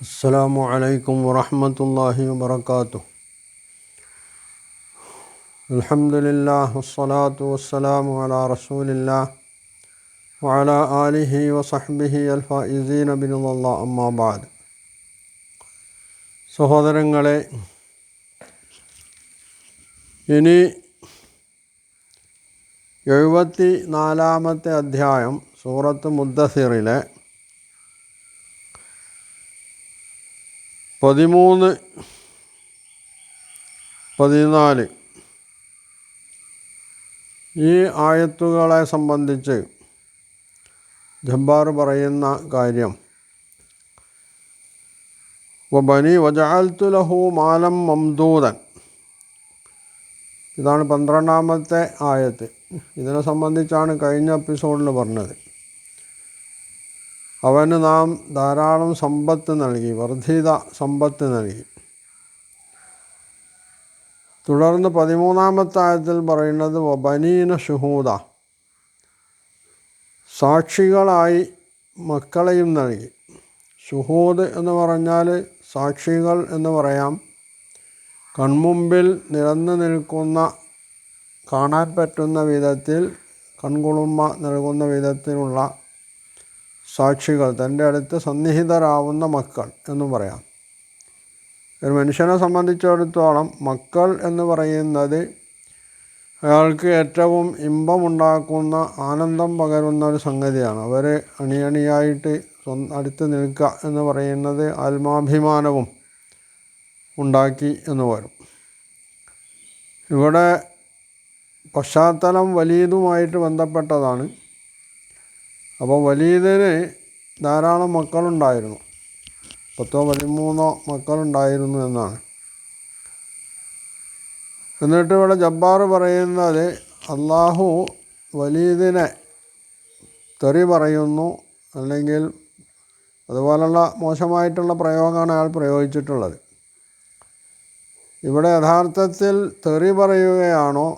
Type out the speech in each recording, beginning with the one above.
السلام عليكم ورحمة الله وبركاته. الحمد لله والصلاة والسلام على رسول الله وعلى آله وصحبه الفائزين برضا الله أما بعد. സഹോദരങ്ങളെ, ഇനി 74-ാമത്തെ അധ്യായം സൂറത്ത് മുദ്ദസിറിലെ 13, 14 ഈ ആയത്തുകളെ സംബന്ധിച്ച് ജബ്ബാർ പറയുന്ന കാര്യം, വബനി വജഅൽതു ലഹു മാലം മംദൂദൻ, ഇതാണ് 12-ാമത്തെ ആയത്ത്. ഇതിനെ സംബന്ധിച്ചാണ് കഴിഞ്ഞ എപ്പിസോഡിൽ പറഞ്ഞത്. അവന് നാം ധാരാളം സമ്പത്ത് നൽകി, വർദ്ധിത സമ്പത്ത് നൽകി. തുടർന്ന് 13-ാമത്തെ ആയത്തിൽ പറയുന്നത് വബനീന ഷുഹൂദ, സാക്ഷികളായി മക്കളെയും നൽകി. ഷുഹൂദ് എന്ന് പറഞ്ഞാൽ സാക്ഷികൾ എന്ന് പറയാം. കൺമുമ്പിൽ നിരന്നു നിൽക്കുന്ന, കാണാൻ പറ്റുന്ന വിധത്തിൽ കൺകുളിർമ നൽകുന്ന വിധത്തിലുള്ള സാക്ഷികൾ, തൻ്റെ അടുത്ത് സന്നിഹിതരാവുന്ന മക്കൾ എന്നും പറയാം. ഒരു മനുഷ്യനെ സംബന്ധിച്ചിടത്തോളം മക്കൾ എന്ന് പറയുന്നത് അയാൾക്ക് ഏറ്റവും ഇമ്പമുണ്ടാക്കുന്ന, ആനന്ദം പകരുന്ന ഒരു സംഗതിയാണ്. അവർ അണിയണിയായിട്ട് അടുത്ത് നിൽക്കുക എന്ന് പറയുന്നത് ആത്മാഭിമാനവും ഉണ്ടാക്കി എന്ന് വരും. ഇവിടെ പശ്ചാത്തലം വലീദുമായിട്ട് ബന്ധപ്പെട്ടതാണ്. അപ്പോൾ വലീദിന് ധാരാളം മക്കളുണ്ടായിരുന്നു, 10-13 മക്കളുണ്ടായിരുന്നു എന്നാണ്. എന്നിട്ട് ഇവിടെ ജബ്ബാർ പറയുന്നത് അള്ളാഹു വലീദിനെ തെറി പറയുന്നു, അല്ലെങ്കിൽ അതുപോലുള്ള മോശമായിട്ടുള്ള പ്രയോഗമാണ് അയാൾ പ്രയോഗിച്ചിട്ടുള്ളത്. ഇവിടെ യഥാർത്ഥത്തിൽ തെറി പറയുകയാണോ,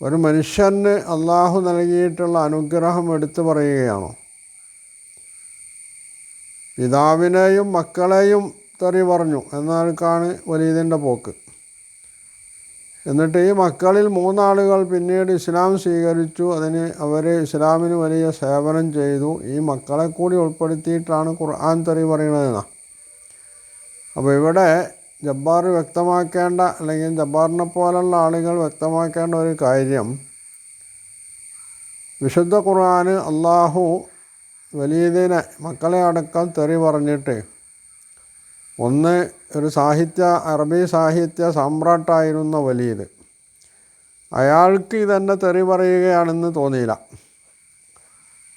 ഒരു മനുഷ്യന് അള്ളാഹു നൽകിയിട്ടുള്ള അനുഗ്രഹം എടുത്തു പറയുകയാണോ? പിതാവിനെയും മക്കളെയും തെറി പറഞ്ഞു എന്നതാണ് വലീദിൻ്റെ പോക്ക്. എന്നിട്ട് ഈ മക്കളിൽ 3 ആളുകൾ പിന്നീട് ഇസ്ലാം സ്വീകരിച്ചു. അവർ ഇസ്ലാമിന് വലിയ സേവനം ചെയ്തു. ഈ മക്കളെ കൂടി ഉൾപ്പെടുത്തിയിട്ടാണ് ഖുർആൻ തെറി പറയുന്നതെന്നാണ്. അപ്പോൾ ഇവിടെ ജബ്ബാർ വ്യക്തമാക്കേണ്ട, അല്ലെങ്കിൽ ജബ്ബാറിനെ പോലുള്ള ആളുകൾ വ്യക്തമാക്കേണ്ട ഒരു കാര്യം, വിശുദ്ധ ഖുർആന് അള്ളാഹു വലീദിനെ, മക്കളെ അടക്കം തെറി പറഞ്ഞിട്ട്, ഒന്ന് ഒരു അറബി സാഹിത്യ സാമ്രാട്ടായിരുന്ന വലീദ്, അയാൾക്ക് ഇതെന്നെ തെറി പറയുകയാണെന്ന് തോന്നിയില്ല.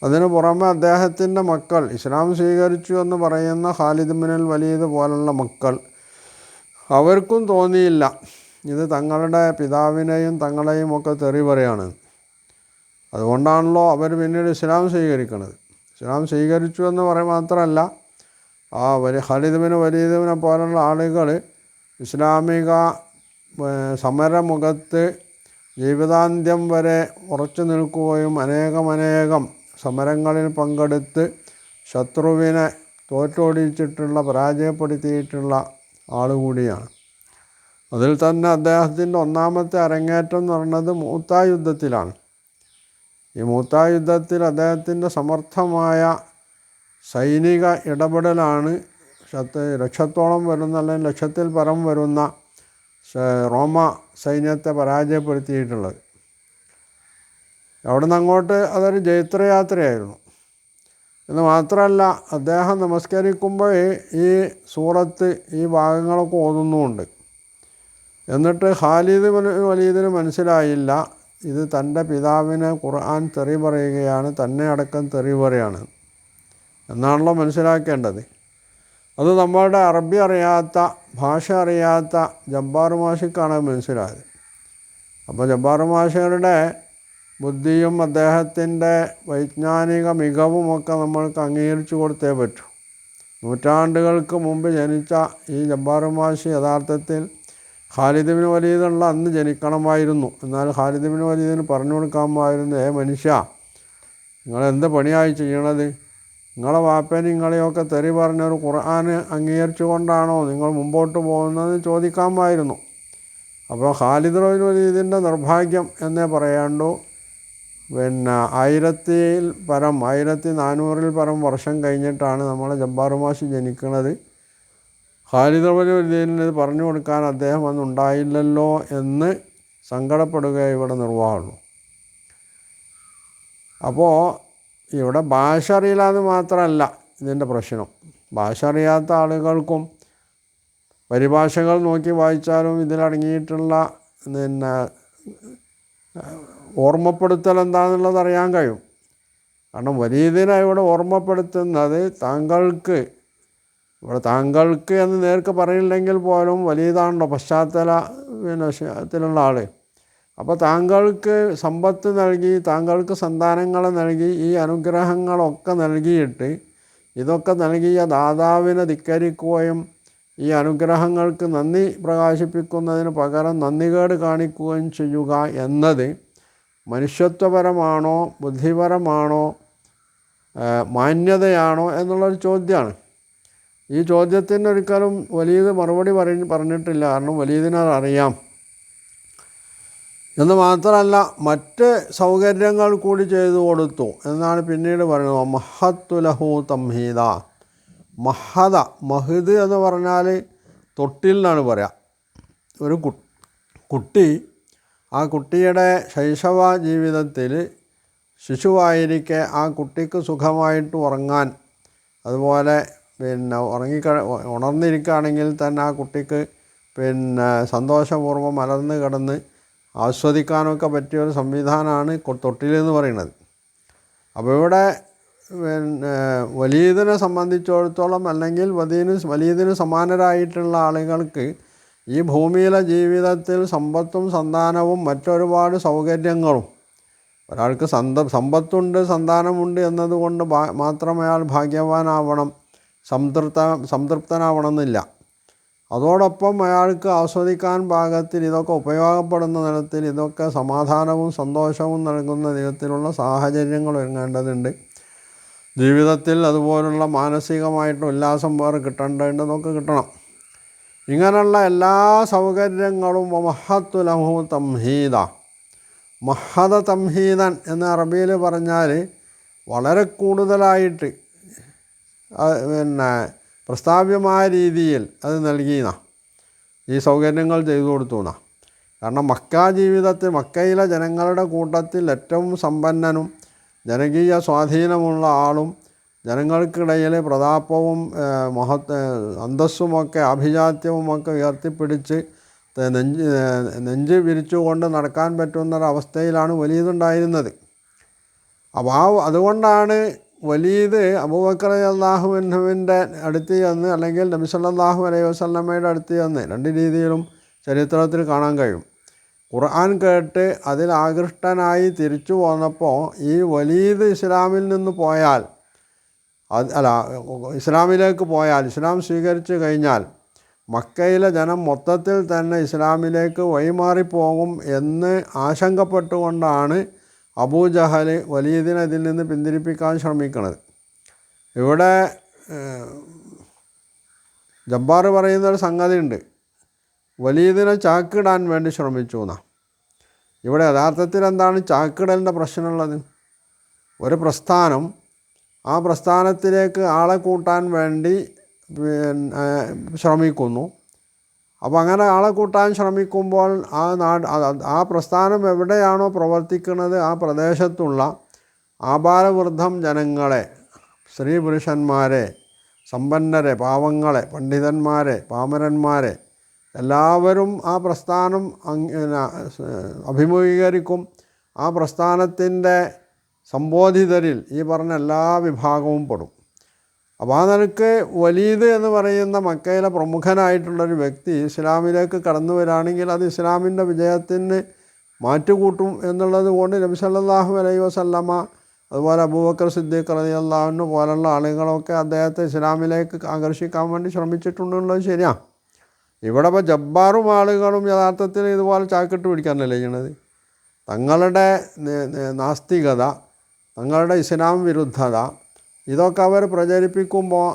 അതിനു പുറമെ അദ്ദേഹത്തിൻ്റെ മക്കൾ, ഇസ്ലാം സ്വീകരിച്ചു എന്ന് പറയുന്ന ഖാലിദ് ബിനുൽ വലീദ് പോലുള്ള മക്കൾ, അവർക്കും തോന്നിയില്ല ഇത് തങ്ങളുടെ പിതാവിനെയും തങ്ങളെയും ഒക്കെ തെറി പറയാണ്. അതുകൊണ്ടാണല്ലോ അവർ പിന്നീട് ഇസ്ലാം സ്വീകരിക്കുന്നത്. ഇസ്ലാം സ്വീകരിച്ചു എന്ന് മാത്രമല്ല, ഖാലിദ് ബിൻ വലീദിനെ പോലുള്ള ആളുകൾ ഇസ്ലാമിക സമരമുഖത്ത് ജീവിതാന്ത്യം വരെ ഉറച്ചു നിൽക്കുകയും അനേകം സമരങ്ങളിൽ പങ്കെടുത്ത് ശത്രുവിനെ തോറ്റോടിച്ചിട്ടുള്ള, പരാജയപ്പെടുത്തിയിട്ടുള്ള ആളുകൂടിയാണ്. അതിൽ തന്നെ അദ്ദേഹത്തിൻ്റെ 1-ാമത്തെ അരങ്ങേറ്റം എന്ന് പറയുന്നത് മൂത്താ യുദ്ധത്തിലാണ്. ഈ മൂത്താ യുദ്ധത്തിൽ അദ്ദേഹത്തിൻ്റെ സമർത്ഥമായ സൈനിക ഇടപെടലാണ് ലക്ഷത്തോളം വരുന്ന, അല്ലെങ്കിൽ ലക്ഷത്തിൽ പരം വരുന്ന റോമ സൈന്യത്തെ പരാജയപ്പെടുത്തിയിട്ടുള്ളത്. അവിടെ നിന്ന് അങ്ങോട്ട് അതൊരു ജൈത്രയാത്രയായിരുന്നു. എന്ന് മാത്രമല്ല, അദ്ദേഹം നമസ്കരിക്കുമ്പോൾ ഈ സൂറത്ത്, ഈ ഭാഗങ്ങളൊക്കെ ഓതുന്നുമുണ്ട്. എന്നിട്ട് ഖാലിദ് വലീദിന് മനസ്സിലായില്ല ഇത് തൻ്റെ പിതാവിനെ ഖുർആൻ തെറി പറയുകയാണ്, തന്നെ അടക്കം തെറി പറയുകയാണ് എന്നാണല്ലോ മനസ്സിലാക്കേണ്ടത്. അത് നമ്മളുടെ അറബി അറിയാത്ത, ഭാഷ അറിയാത്ത ജബ്ബാർ മാഷിക്കാണ് മനസ്സിലായത്. അപ്പോൾ ജബ്ബാർ മാഷയുടെ ബുദ്ധിയും അദ്ദേഹത്തിൻ്റെ വൈജ്ഞാനിക മികവുമൊക്കെ നമ്മൾക്ക് അംഗീകരിച്ചു കൊടുത്തേ പറ്റൂ. നൂറ്റാണ്ടുകൾക്ക് മുമ്പ് ജനിച്ച ഈ ജബ്ബാർ മാഷി യഥാർത്ഥത്തിൽ ഖാലിദ് ബിൻ വലീദുള്ള അന്ന് ജനിക്കണമായിരുന്നു. എന്നാൽ ഖാലിദ് ബിൻ വലീദിന് പറഞ്ഞു കൊടുക്കാമായിരുന്നു, മനുഷ്യ, നിങ്ങളെന്ത് പണിയായി ചെയ്യണത്? നിങ്ങളെ വാപ്പേനെ നിങ്ങളെയൊക്കെ തെറി പറഞ്ഞൊരു ഖുർആൻ അംഗീകരിച്ചു കൊണ്ടാണോ നിങ്ങൾ മുമ്പോട്ട് പോകുന്നതെന്ന് ചോദിക്കാമായിരുന്നു. അപ്പോൾ ഖാലിദ് ഇബ്നു വലീദിൻ്റെ നിർഭാഗ്യം എന്നേ പറയാണ്ടു. 1400 പരം വർഷം കഴിഞ്ഞിട്ടാണ് നമ്മളെ ജബ്ബാർ മാഷ് ജനിക്കുന്നത്. ഖാലിദ് ഇബ്നു വലീദിന് പറഞ്ഞു കൊടുക്കാൻ അദ്ദേഹം അന്നുണ്ടായില്ലല്ലോ എന്ന് സങ്കടപ്പെടുകയേ ഇവിടെ നിർവാഹമുള്ളൂ. അപ്പോൾ ഇവിടെ ഭാഷ അറിയില്ല എന്ന് മാത്രമല്ല ഇതിൻ്റെ പ്രശ്നം. ഭാഷ അറിയാത്ത ആളുകൾക്കും പരിഭാഷകൾ നോക്കി വായിച്ചാലും ഇതിലടങ്ങിയിട്ടുള്ള ഓർമ്മപ്പെടുത്തൽ എന്താണെന്നുള്ളത് അറിയാൻ കഴിയും. കാരണം വലീദിനെ ഇവിടെ ഓർമ്മപ്പെടുത്തുന്നത് താങ്കൾക്ക് എന്ന് നേർക്ക് പറയില്ലെങ്കിൽ പോലും വലീദാണല്ലോ പശ്ചാത്തലത്തിലുള്ള ആൾ. അപ്പോൾ താങ്കൾക്ക് സമ്പത്ത് നൽകി, താങ്കൾക്ക് സന്താനങ്ങളെ നൽകി, ഈ അനുഗ്രഹങ്ങളൊക്കെ നൽകിയിട്ട് ഇതൊക്കെ നൽകിയ ദാതാവിനെ ധിക്കരിക്കുകയും ഈ അനുഗ്രഹങ്ങൾക്ക് നന്ദി പ്രകാശിപ്പിക്കുന്നതിന് പകരം നന്ദികേട് കാണിക്കുകയും ചെയ്യുക എന്നത് മനുഷ്യത്വപരമാണോ ബുദ്ധിപരമാണോ മാന്യതയാണോ എന്നുള്ളൊരു ചോദ്യമാണ്. ഈ ചോദ്യത്തിന് ഒരിക്കലും വലീദ് മറുപടി പറഞ്ഞിട്ടില്ല. കാരണം വലീദിനത് അറിയാം. എന്ന് മാത്രമല്ല മറ്റ് സൗകര്യങ്ങൾ കൂടി ചെയ്തു കൊടുത്തു എന്നാണ് പിന്നീട് പറയുന്നത്. മഹത്തുലഹു തംഹീദ. മഹദ് എന്ന് പറഞ്ഞാൽ തൊട്ടിൽ എന്നാണ് പറയുക. ഒരു കുട്ടി, ആ കുട്ടിയുടെ ശൈശവ ജീവിതത്തിൽ ശിശുവായിരിക്കെ ആ കുട്ടിക്ക് സുഖമായിട്ട് ഉറങ്ങാൻ, അതുപോലെ ഉണർന്നിരിക്കുകയാണെങ്കിൽ തന്നെ ആ കുട്ടിക്ക് സന്തോഷപൂർവ്വം മലർന്ന് കിടന്ന് ആസ്വദിക്കാനൊക്കെ പറ്റിയൊരു സംവിധാനമാണ് തൊട്ടിലെന്ന് പറയുന്നത്. അപ്പോൾ ഇവിടെ വലീദിനെ സംബന്ധിച്ചിടത്തോളം അല്ലെങ്കിൽ വലീദിന് സമാനരായിട്ടുള്ള ആളുകൾക്ക് ഈ ഭൂമിയിലെ ജീവിതത്തിൽ സമ്പത്തും സന്താനവും മറ്റൊരുപാട് സൗകര്യങ്ങളും, ഒരാൾക്ക് സമ്പത്തുണ്ട് സന്താനമുണ്ട് എന്നതുകൊണ്ട് മാത്രം അയാൾ ഭാഗ്യവാനാവണം, സംതൃപ്തനാവണം എന്നില്ല. അതോടൊപ്പം അയാൾക്ക് ആസ്വദിക്കാൻ പാകത്തിൽ ഇതൊക്കെ ഉപയോഗപ്പെടുന്ന തരത്തിൽ ഇതൊക്കെ സമാധാനവും സന്തോഷവും നൽകുന്ന വിധത്തിലുള്ള സാഹചര്യങ്ങൾ ഒരുങ്ങേണ്ടതുണ്ട് ജീവിതത്തിൽ. അതുപോലുള്ള മാനസികമായിട്ട് ഉല്ലാസം വേറെ കിട്ടേണ്ടതൊക്കെ കിട്ടണം. ഇങ്ങനെയുള്ള എല്ലാ സൗകര്യങ്ങളും മഹത്തുലഹു തംഹീദ. മഹദ തംഹീദൻ എന്ന് അറബിയിൽ പറഞ്ഞാൽ വളരെ കൂടുതലായിട്ട് പ്രസ്താവ്യമായ രീതിയിൽ അത് നൽകിയെന്ന ഈ സൗകര്യങ്ങൾ ചെയ്തു കൊടുത്തു എന്നാ. കാരണം മക്കയിലെ ജനങ്ങളുടെ കൂട്ടത്തിൽ ഏറ്റവും സമ്പന്നനും ജനകീയ സ്വാധീനമുള്ള ആളും ജനങ്ങൾക്കിടയിൽ പ്രതാപവും അന്തസ്സുമൊക്കെ അഭിജാത്യവുമൊക്കെ ഉയർത്തിപ്പിടിച്ച് നെഞ്ച് വിരിച്ചുകൊണ്ട് നടക്കാൻ പറ്റുന്നൊരവസ്ഥയിലാണ് വലീദുണ്ടായിരുന്നത്. അപ്പോൾ അതുകൊണ്ടാണ് വലീദ് അബൂബക്കർ റളിയല്ലാഹു അൻഹുവിൻ്റെ അടുത്ത് ചെന്ന്, അല്ലെങ്കിൽ നബി സല്ലല്ലാഹു അലൈഹി വസല്ലമയുടെ അടുത്ത് ചെന്ന്, രണ്ട് രീതിയിലും ചരിത്രത്തിൽ കാണാൻ കഴിയും. ഖുർആൻ കേട്ട് അതിൽ ആകൃഷ്ടനായി തിരിച്ചു പോന്നപ്പോൾ ഈ വലീദ് ഇസ്ലാമിലേക്ക് പോയാൽ, ഇസ്ലാം സ്വീകരിച്ചു കഴിഞ്ഞാൽ മക്കയിലെ ജനം മൊത്തത്തിൽ തന്നെ ഇസ്ലാമിലേക്ക് വഴിമാറിപ്പോകും എന്ന് ആശങ്കപ്പെട്ടുകൊണ്ടാണ് അബൂജഹൽ വലീദിനെ ഇതിൽ നിന്ന് പിന്തിരിപ്പിക്കാൻ ശ്രമിക്കുന്നത്. ഇവിടെ ജബ്ബാർ പറയുന്നൊരു സംഗതിയുണ്ട്, വലീദിനെ ചാക്കിടാൻ വേണ്ടി ശ്രമിച്ചു എന്നാണ്. ഇവിടെ യഥാർത്ഥത്തിൽ എന്താണ് ചാക്കിടലിൻ്റെ പ്രശ്നമുള്ളത്? ഒരു പ്രസ്ഥാനം, ആ പ്രസ്ഥാനത്തിലേക്ക് ആളെ കൂട്ടാൻ വേണ്ടി ശ്രമിക്കുന്നു. അപ്പോൾ അങ്ങനെ ആളെ കൂട്ടാൻ ശ്രമിക്കുമ്പോൾ ആ പ്രസ്ഥാനം എവിടെയാണോ പ്രവർത്തിക്കുന്നത് ആ പ്രദേശത്തുള്ള ആബാലവൃദ്ധം ജനങ്ങളെ, സ്ത്രീ പുരുഷന്മാരെ, സമ്പന്നരെ, പാവങ്ങളെ, പണ്ഡിതന്മാരെ, പാമരന്മാരെ എല്ലാവരും ആ പ്രസ്ഥാനം അഭിമുഖീകരിക്കും. ആ പ്രസ്ഥാനത്തിൻ്റെ സംബോധിതരിൽ ഈ പറഞ്ഞ എല്ലാ വിഭാഗവും പെടും. അപ്പോൾ ആ നിലക്ക് വലീദ് എന്ന് പറയുന്ന മക്കയിലെ പ്രമുഖനായിട്ടുള്ളൊരു വ്യക്തി ഇസ്ലാമിലേക്ക് കടന്നു വരികയാണെങ്കിൽ അത് ഇസ്ലാമിൻ്റെ വിജയത്തിന് മാറ്റുകൂട്ടും എന്നുള്ളത് കൊണ്ട് നബി സല്ലല്ലാഹു അലൈഹി വസല്ലമ, അതുപോലെ അബൂബക്കർ സിദ്ദീഖ് റളിയല്ലാഹു അൻഹു പോലുള്ള ആളുകളൊക്കെ അദ്ദേഹത്തെ ഇസ്ലാമിലേക്ക് ആകർഷിക്കാൻ വേണ്ടി ശ്രമിച്ചിട്ടുണ്ടെന്നുള്ളത് ശരിയാണ്. ഇവിടെ ഇപ്പോൾ ജബ്ബാറും ആളുകളും യഥാർത്ഥത്തിൽ ഇതുപോലെ ചാക്കിട്ട് പിടിക്കാനല്ലേ ചെയ്യണത്. തങ്ങളുടെ നാസ്തികത, തങ്ങളുടെ ഇസ്ലാം വിരുദ്ധത, ഇതൊക്കെ അവർ പ്രചരിപ്പിക്കുമ്പോൾ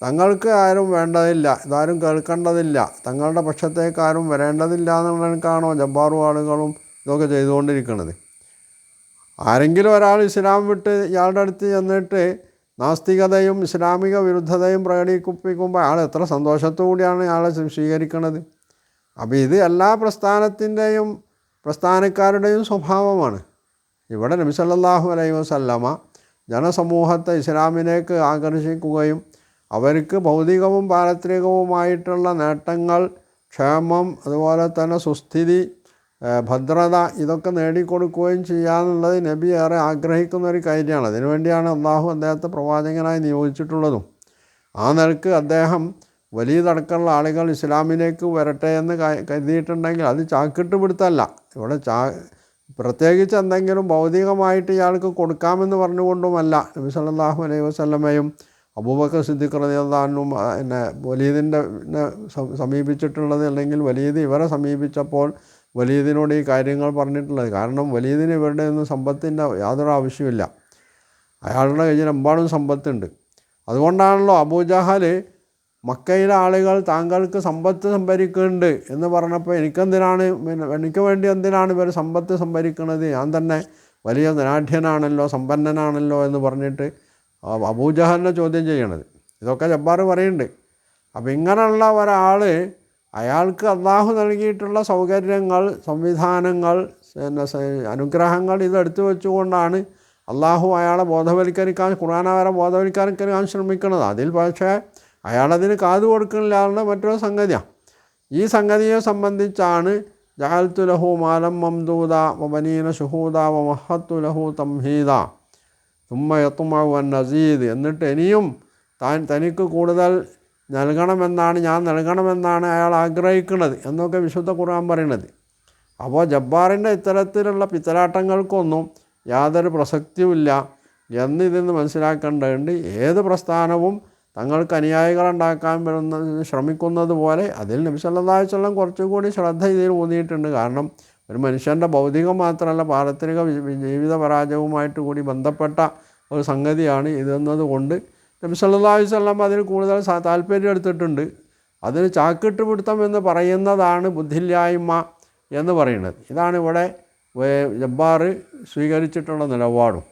തങ്ങൾക്ക് ആരും വേണ്ടതില്ല, ഇതാരും കേൾക്കേണ്ടതില്ല, തങ്ങളുടെ പക്ഷത്തേക്ക് ആരും വരേണ്ടതില്ല എന്നുള്ളതിനാണോ ജബ്ബാറും ആളുകളും ഇതൊക്കെ ചെയ്തുകൊണ്ടിരിക്കുന്നത്. ആരെങ്കിലും ഒരാൾ ഇസ്ലാം വിട്ട് ഇയാളുടെ അടുത്ത് ചെന്നിട്ട് നാസ്തികതയും ഇസ്ലാമിക വിരുദ്ധതയും പ്രകടിപ്പിക്കുമ്പോൾ അയാൾ എത്ര സന്തോഷത്തോടെയാണ് അയാളെ സ്വീകരിക്കുന്നത്. അപ്പോൾ ഇത് എല്ലാ പ്രസ്ഥാനത്തിൻ്റെയും പ്രസ്ഥാനക്കാരുടെയും സ്വഭാവമാണ്. ഇവിടെ നബി സല്ലല്ലാഹു അലൈഹി വസല്ലമ ജനസമൂഹത്തെ ഇസ്ലാമിലേക്ക് ആകർഷിക്കുകയും അവർക്ക് ഭൗതികവും പാരത്രികവുമായിട്ടുള്ള നേട്ടങ്ങൾ, ക്ഷേമം, അതുപോലെ തന്നെ സുസ്ഥിതി, ഭദ്രത ഇതൊക്കെ നേടിക്കൊടുക്കുകയും ചെയ്യാന്നുള്ളത് നബി ഏറെ ആഗ്രഹിക്കുന്ന ഒരു കാര്യമാണ്. അതിനുവേണ്ടിയാണ് അള്ളാഹു അദ്ദേഹത്തെ പ്രവാചകനായി നിയോഗിച്ചിട്ടുള്ളതും. ആ നിലക്ക് അദ്ദേഹം വലിയതടക്കമുള്ള ആളുകൾ ഇസ്ലാമിലേക്ക് വരട്ടെ എന്ന് കരുതിയിട്ടുണ്ടെങ്കിൽ അത് ചാക്കിട്ട് പിടുത്തല്ല. ഇവിടെ പ്രത്യേകിച്ച് എന്തെങ്കിലും ഭൗതികമായിട്ട് ഇയാൾക്ക് കൊടുക്കാമെന്ന് പറഞ്ഞുകൊണ്ടുമല്ല നബി സല്ലല്ലാഹു അലൈഹി വസല്ലമയും അബൂബക്കർ സിദ്ദീഖ് റളിയല്ലാഹു അൻഹും വലീദിൻ്റെ സമീപിച്ചിട്ടുള്ളത്, അല്ലെങ്കിൽ വലീദ് ഇവരെ സമീപിച്ചപ്പോൾ വലീദിനോട് ഈ കാര്യങ്ങൾ പറഞ്ഞിട്ടുള്ളത്. കാരണം വലീദിന് ഇവരുടെ ഒന്നും സമ്പത്തിൻ്റെ യാതൊരു ആവശ്യമില്ല, അയാളുടെ കയ്യിൽ എമ്പാടും സമ്പത്തുണ്ട്. അതുകൊണ്ടാണല്ലോ അബൂജഹൽ മക്കയിലെ ആളുകൾ താങ്കൾക്ക് സമ്പത്ത് സംഭരിക്കുന്നുണ്ട് എന്ന് പറഞ്ഞപ്പോൾ എനിക്ക് വേണ്ടി എന്തിനാണ് ഇവർ സമ്പത്ത് സംഭരിക്കുന്നത്, ഞാൻ തന്നെ വലിയ ധനാഢ്യനാണല്ലോ, സമ്പന്നനാണല്ലോ എന്ന് പറഞ്ഞിട്ട് അബൂജഹലിനെ ചോദ്യം ചെയ്യണത്. ഇതൊക്കെ ജബ്ബാർ പറയുന്നുണ്ട്. അപ്പോൾ ഇങ്ങനെയുള്ള ഒരാൾ അയാൾക്ക് അള്ളാഹു നൽകിയിട്ടുള്ള സൗകര്യങ്ങൾ, സംവിധാനങ്ങൾ, അനുഗ്രഹങ്ങൾ ഇതെടുത്തു വെച്ചുകൊണ്ടാണ് അള്ളാഹു അയാളെ ബോധവൽക്കരിക്കാൻ, ഖുർആൻ ബോധവൽക്കരിക്കാൻ ശ്രമിക്കുന്നത്. അതിൽ പക്ഷേ അയാളതിന് കാതു കൊടുക്കുന്നില്ല എന്നുള്ള മറ്റൊരു സംഗതിയാണ്. ഈ സംഗതിയെ സംബന്ധിച്ചാണ് ജഅൽതു ലഹു മാലം മംദൂദ വബനീന ശുഹൂദ വമഹത്തു ലഹു തംഹീദ തുമ്മ യത്മഉ അൻ നസീദ്, എന്നിട്ട് ഇനിയും തനിക്ക് കൂടുതൽ ഞാൻ നൽകണമെന്നാണ് അയാൾ ആഗ്രഹിക്കുന്നത് എന്നൊക്കെ വിശുദ്ധ ഖുർആൻ പറയുന്നത്. അപ്പോൾ ജബ്ബാറിൻ്റെ ഇത്തരത്തിലുള്ള പിത്തലാട്ടങ്ങൾക്കൊന്നും യാതൊരു പ്രസക്തിയുമില്ല എന്നിതിൽ നിന്ന് മനസ്സിലാക്കേണ്ടതുണ്ട്. ഏത് പ്രസ്ഥാനവും തങ്ങൾക്ക് അനുയായികളുണ്ടാക്കാൻ ശ്രമിക്കുന്നത് പോലെ അതിൽ നബി സല്ലല്ലാഹു അലൈഹി വസല്ലം കുറച്ചുകൂടി ശ്രദ്ധ ഇതിൽ ഊന്നിയിട്ടുണ്ട്. കാരണം ഒരു മനുഷ്യൻ്റെ ഭൗതികം മാത്രമല്ല പാരത്രിക ജീവിത പരാജയവുമായിട്ട് കൂടി ബന്ധപ്പെട്ട ഒരു സംഗതിയാണ് ഇതെന്നതുകൊണ്ട് നബി സല്ലല്ലാഹു അലൈഹി വസല്ലം അതിന് കൂടുതൽ താല്പര്യം എടുത്തിട്ടുണ്ട്. അതിന് ചാക്കിട്ട് പിടുത്തം എന്ന് പറയുന്നതാണ് ബുദ്ധിയില്ലായ്മ എന്ന് പറയുന്നത്. ഇതാണ് ഇവിടെ ജബ്ബാർ സ്വീകരിച്ചിട്ടുള്ള നിലപാടും.